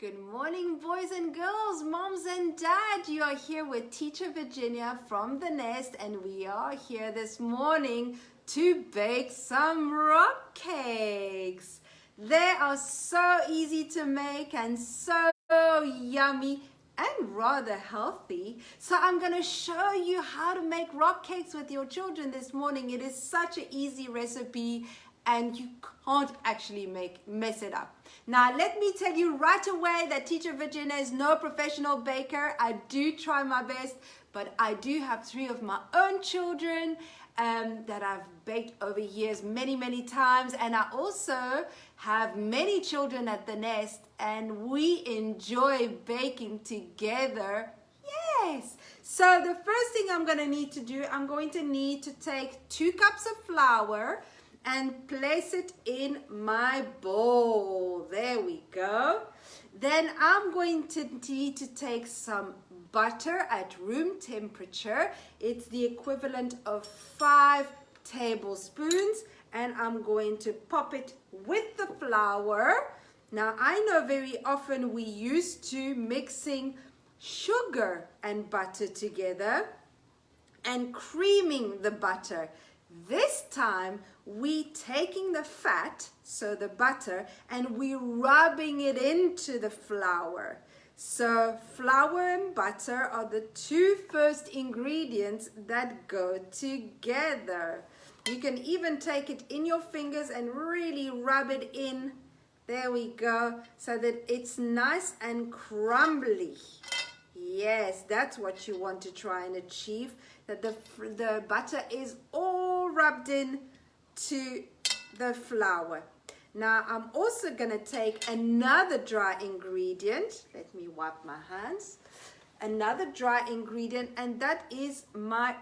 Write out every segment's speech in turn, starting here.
Good morning, boys and girls, moms and dad. You are here with Teacher Virginia from The Nest, and we are here this morning to bake some rock cakes. They are so easy to make and so yummy and rather healthy. So I'm going to show you how to make rock cakes with your children this morning. It is such an easy recipe and you can't actually mess it up. Now, let me tell you right away that Teacher Virginia is no professional baker. I do try my best, but I do have 3 of my own children that I've baked over years many times, and I also have many children at the Nest, and we enjoy baking together. Yes! So the first thing I'm going to need to do, I'm going to need to take 2 cups of flour and place it in my bowl. There we go. Then I'm going to need to take some butter at room temperature. It's the equivalent of 5 tablespoons, and I'm going to pop it with the flour. Now, I know very often we used to mixing sugar and butter together and creaming the butter. This time, we taking the fat, so the butter, and we rubbing it into the flour. So flour and butter are the 2 first ingredients that go together. You can even take it in your fingers and really rub it in. There we go, so that it's nice and crumbly. Yes, that's what you want to try and achieve, that the butter is all rubbed in to the flour. Now, I'm also going to take another dry ingredient. Let me wipe my hands. Another dry ingredient, and that is my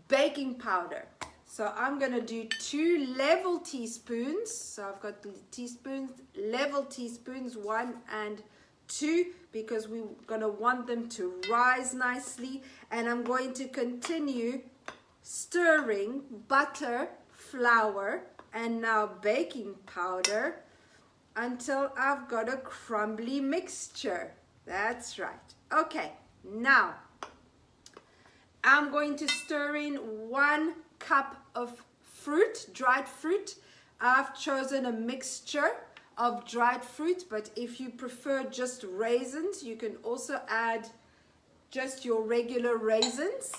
baking powder. So I'm going to do 2 level teaspoons. So I've got the teaspoons, level teaspoons, 1 and 2, because we're going to want them to rise nicely. And I'm going to continue stirring butter, flour, and now baking powder until I've got a crumbly mixture. That's right. Okay, now I'm going to stir in 1 cup of fruit, dried fruit. I've chosen a mixture of dried fruit, but if you prefer just raisins, you can also add just your regular raisins.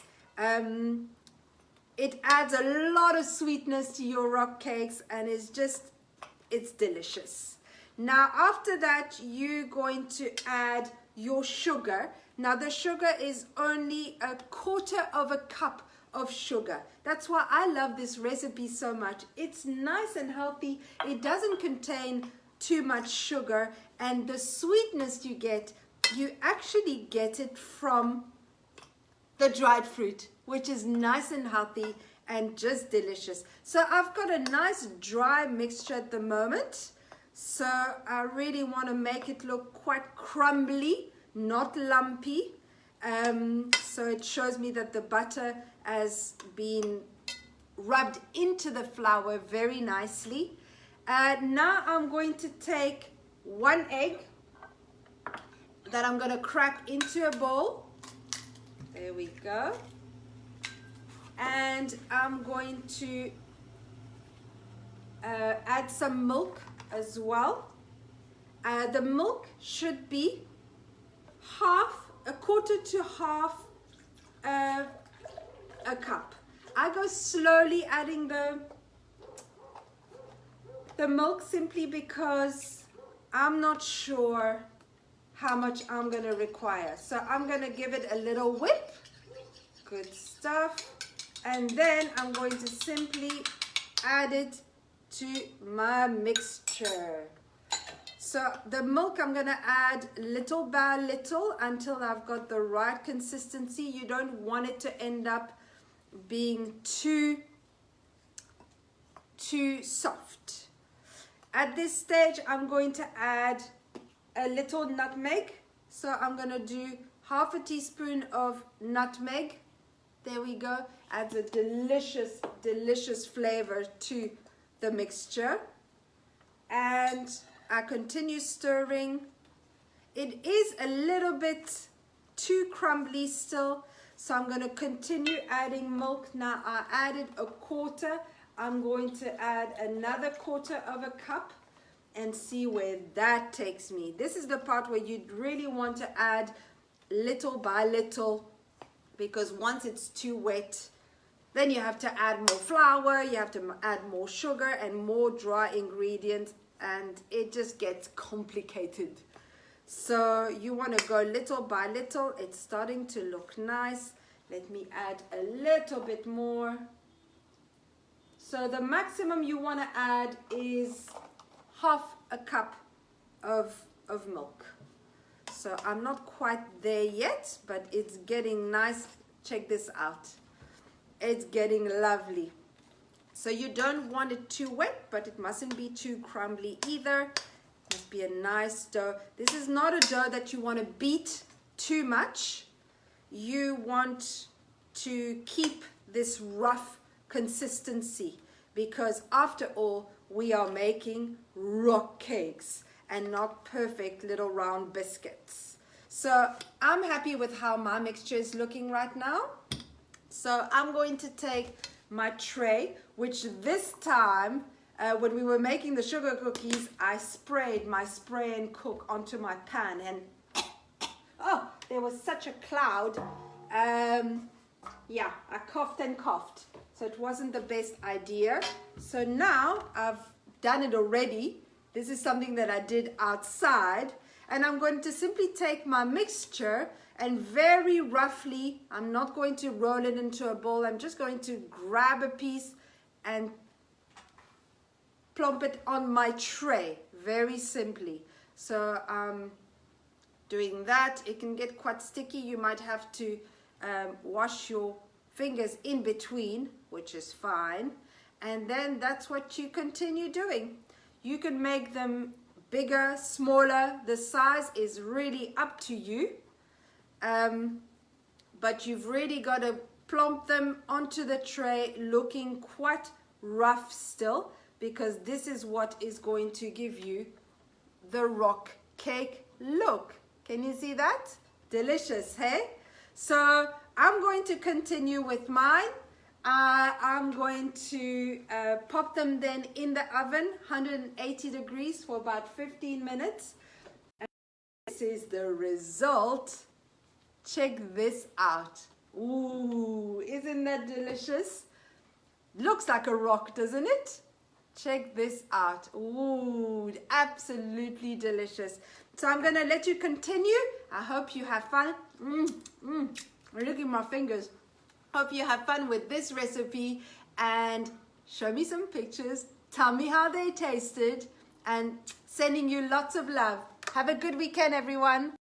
It adds a lot of sweetness to your rock cakes, and it's delicious. Now, after that, you're going to add your sugar. Now, the sugar is only 1/4 cup of sugar. That's why I love this recipe so much. It's nice and healthy. It doesn't contain too much sugar, and the sweetness you actually get it from the dried fruit, which is nice and healthy and just delicious. So I've got a nice dry mixture at the moment. So I really want to make it look quite crumbly, not lumpy. So it shows me that the butter has been rubbed into the flour very nicely. Now I'm going to take 1 egg that I'm going to crack into a bowl. There we go. And I'm going to add some milk as well. The milk should be 1/4 to 1/2 a cup. I go slowly adding the milk simply because I'm not sure how much I'm going to require. So I'm going to give it a little whip. Good stuff. And then I'm going to simply add it to my mixture. So the milk I'm going to add little by little until I've got the right consistency. You don't want it to end up being too soft. At this stage, I'm going to add a little nutmeg. So I'm going to do 1/2 teaspoon of nutmeg. There we go. Adds a delicious flavor to the mixture. And I continue stirring. It is a little bit too crumbly still, so I'm going to continue adding milk. Now I added a quarter. I'm going to add another quarter of a cup and see where that takes me. This is the part where you really want to add little by little, because once it's too wet, then you have to add more flour, you have to add more sugar and more dry ingredients, and it just gets complicated. So you want to go little by little. It's starting to look nice. Let me add a little bit more. So the maximum you want to add is half a cup of milk. So I'm not quite there yet, but it's getting nice. Check this out. It's getting lovely. So you don't want it too wet, but it mustn't be too crumbly either. It must be a nice dough. This is not a dough that you want to beat too much. You want to keep this rough consistency, because after all, we are making rock cakes and not perfect little round biscuits. So I'm happy with how my mixture is looking right now. So I'm going to take my tray, which this time, when we were making the sugar cookies, I sprayed my spray and cook onto my pan, and oh, there was such a cloud. Yeah, I coughed and coughed. So it wasn't the best idea. So now I've done it already. This is something that I did outside. And I'm going to simply take my mixture and very roughly, I'm not going to roll it into a bowl. I'm just going to grab a piece and plump it on my tray, very simply. So doing that, it can get quite sticky. You might have to wash your fingers in between, which is fine. And then that's what you continue doing. You can make them bigger, smaller. The size is really up to you. But you've really got to plump them onto the tray looking quite rough still, because this is what is going to give you the rock cake look. Can you see that? Delicious, hey? So I'm going to continue with mine. I'm going to pop them then in the oven, 180 degrees for about 15 minutes. And this is the result. Check this out. Ooh, isn't that delicious? Looks like a rock, doesn't it? Check this out. Ooh, absolutely delicious. So I'm going to let you continue. I hope you have fun. Look at my fingers. Hope you have fun with this recipe, and show me some pictures. Tell me how they tasted, and sending you lots of love. Have a good weekend, everyone.